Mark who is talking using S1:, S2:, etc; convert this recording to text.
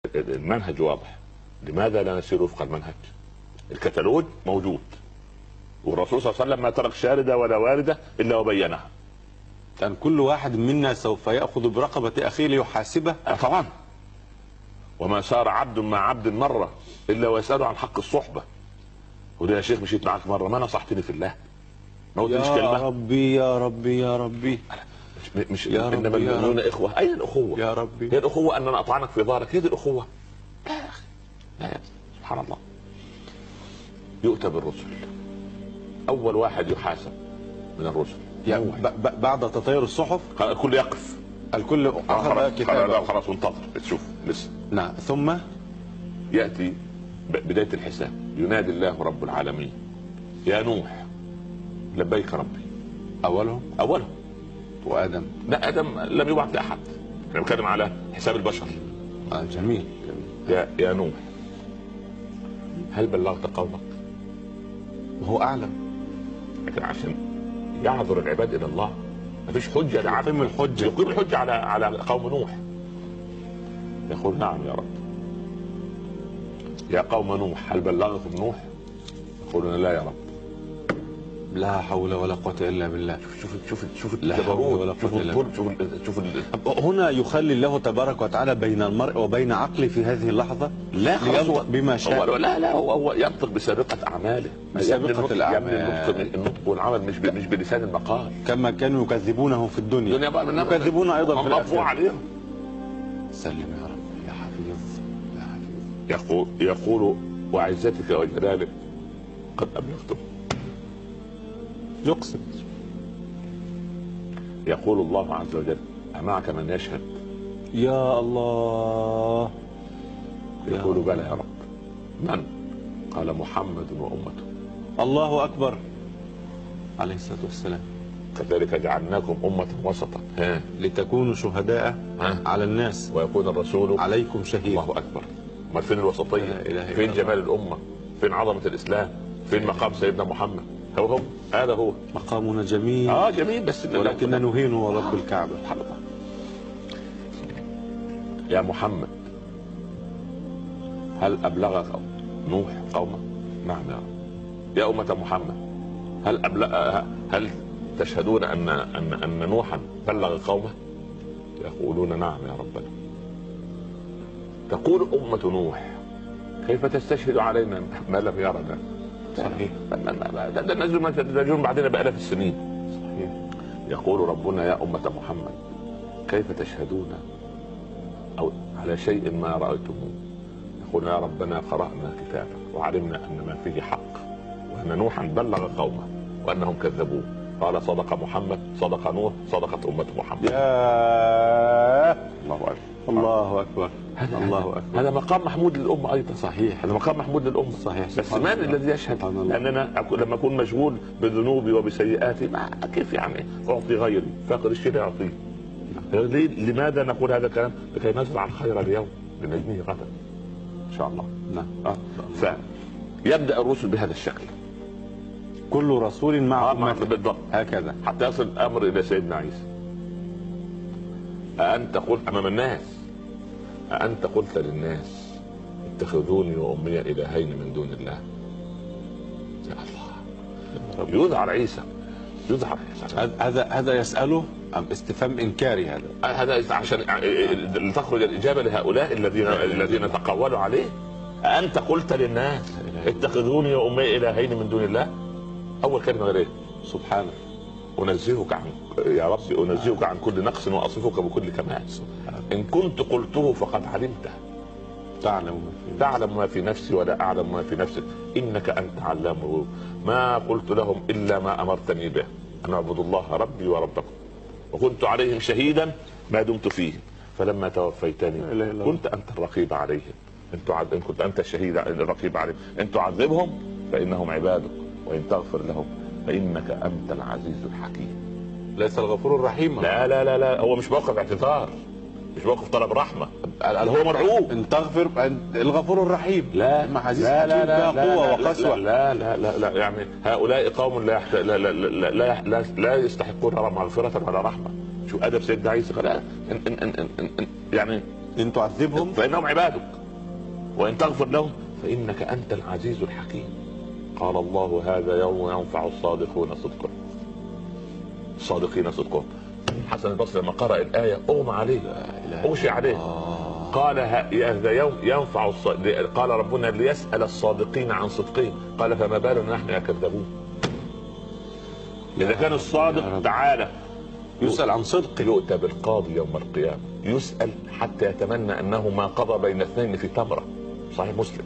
S1: المنهج واضح. لماذا لا نسير وفق المنهج؟ الكتالوج موجود، والرسول صلى الله عليه وسلم ما ترك شاردة ولا واردة إلا وبينها.
S2: كان كل واحد منا سوف يأخذ برقبة أخيه ليحاسبه.
S1: طبعا. وما سار عبد مع عبد مرة إلا ويسأله عن حق الصحبة. وده يا شيخ مشيت معك مرة ما نصحتني في الله، ما قلتليش كلمة.
S2: يا ربي يا ربي يا ربي.
S1: مش إنما المؤمنون إخوة. أين الأخوة؟
S2: يا ربي.
S1: هي الأخوة أن أنا أطعنك في ظهرك؟ هي دي الأخوة؟ لا يا أخي، لا يا أخي. سبحان الله. يؤتى بالرسل، أول واحد يحاسب من الرسل
S2: يعني بعد تطير الصحف
S1: الكل يقف،
S2: الكل أخذ كتابه.
S1: خلاص وانتظر تشوف لسه.
S2: نعم. ثم
S1: يأتي بداية الحساب، ينادي الله رب العالمين يا نوح لبيك ربي.
S2: أولهم
S1: وآدم. لا، آدم لم يبعث لأحد، احنا بنتكلم على حساب البشر.
S2: جميل.
S1: يا نوح هل بلغت قومك؟
S2: وهو أعلم،
S1: لكن عشان يعذر العباد إلى الله مفيش حجة.
S2: يقيم الحجة
S1: على قوم نوح. يقول نعم يا رب. يا قوم نوح هل بلغكم نوح؟ يقولون لا يا رب.
S2: لا حول ولا قوة إلا بالله.
S1: شوف الجبروت، شوف
S2: هنا يخلي الله تبارك وتعالى بين المرء وبين عقله في هذه اللحظة.
S1: لا
S2: لينطق بما شاء.
S1: لا هو ينطق بسابقة أعماله.
S2: بسابقة الأعمال.
S1: النطق والعمل مش بلسان المقال.
S2: كما كانوا يكذبونه في الدنيا يكذبون أيضا في الآخرة.
S1: عليهم.
S2: سلم يا رب يا حفيظ يا حفيظ.
S1: يقول وعزتك وجلالك قد أبلغتم.
S2: يقسم.
S1: يقول الله عز وجل أمعك من يشهد؟
S2: يا الله.
S1: يقول بلى يا رب. من؟ قال محمد وأمته.
S2: الله أكبر عليه الصلاة والسلام.
S1: كذلك جعلناكم أمة وسطا
S2: لتكونوا شهداء على الناس
S1: ويكون الرسول
S2: عليكم شهيد.
S1: الله أكبر. ما فين الوسطية؟ فين جمال الأمة؟ فين عظمة الإسلام؟ فين مقام سيدنا محمد؟ هو هذا هو
S2: مقامنا جميل.
S1: جميل، بس
S2: ولكن نهين ورب الكعبة.
S1: يا محمد هل أبلغ نوح قومه؟ نعم يا رب. يا أمة محمد هل تشهدون أن نوحا بلغ قومه؟ يقولون نعم يا ربنا. تقول أمة نوح كيف تستشهد علينا ما لم يرنا؟
S2: صحيح.
S1: ده نجوم بعدين بآلاف السنين.
S2: صحيح.
S1: يقول ربنا يا أمة محمد كيف تشهدون أو على شيء ما رأيتموه؟ يقول يا ربنا قرأنا كتابك وعلمنا أن ما فيه حق وأن نوحا بلغ قومه وأنهم كذبوه. قال صدق محمد، صدق نوح، صدقت أمة محمد.
S2: يا
S1: الله أكبر.
S2: الله أكبر. الله أكبر.
S1: هذا مقام محمود للأمة أيضا.
S2: صحيح.
S1: هذا مقام محمود للأمة.
S2: صحيح.
S1: بس من الذي يشهد؟ لأننا لما أكون مشغول بذنوبي وبسيئاتي كيف يعني أعطي غيري؟ فاقر الشيء لا يعطيه. لماذا نقول هذا الكلام؟ لكي نزرع الخير اليوم لنجنيه غدا إن شاء الله.
S2: نعم.
S1: فيبدأ الرسل بهذا الشكل،
S2: كل رسول مع أمته
S1: بالضبط
S2: هكذا،
S1: حتى يصل الأمر إلى سيدنا عيسى. أأنت قلت أمام الناس، أأنت قلت للناس اتخذوني وأمي إلهين من دون الله؟ يا الله. يظهر عيسى.
S2: هذا يسأله أم استفهام إنكاري؟
S1: هذا عشان لتخرج الإجابة لهؤلاء الذين تقولوا عليه. أنت قلت للناس اتخذوني وأمي إلهين من دون الله. أول كلمة غير
S2: سبحانه.
S1: أنزهك عن يا ربي أنزهك عن كل نقص وأصفك بكل كمال. إن كنت قلته فقد علمته. تعلم ما في نفسي ولا أعلم ما في نفسك إنك أنت علام الغيوب. ما قلت لهم إلا ما أمرتني به أن أعبدوا الله ربي وربكم وكنت عليهم شهيدا ما دمت فيهم فلما توفيتني كنت أنت الرقيب عليهم. إن كنت أنت الشهيد الرقيب عليهم إن تعذبهم فإنهم عبادك وإن تغفر لهم فإنك أنت العزيز الحكيم.
S2: ليس الغفور الرحيم.
S1: لا هو مش موقف اعتذار، مش موقف طلب رحمة. هو مرعوب.
S2: ان تغفر الغفور الرحيم.
S1: لا
S2: قوة وقسوة.
S1: لا يعني هؤلاء قوم لا يستحقون مغفرة ولا رحمة. شو أدب سيدنا عيسى؟ يعني
S2: إن تعذبهم
S1: فإنهم عبادك وإن تغفر لهم فإنك أنت العزيز الحكيم. قال الله هذا يوم ينفع الصادقين صدقهم. الصادقين صدقهم. حسن البصري لما قرأ الآية أغمى عليه، أغشي عليه. قال هذا يوم ينفع قال ربنا ليسأل الصادقين عن صدقهم، قال فما بالنا نحن يكذبون. إذا كان الصادق تعالى
S2: يسأل عن صدقه،
S1: يؤتى بالقاضي يوم القيامة يسأل حتى يتمنى أنه ما قضى بين اثنين في تمرة. صحيح مسلم.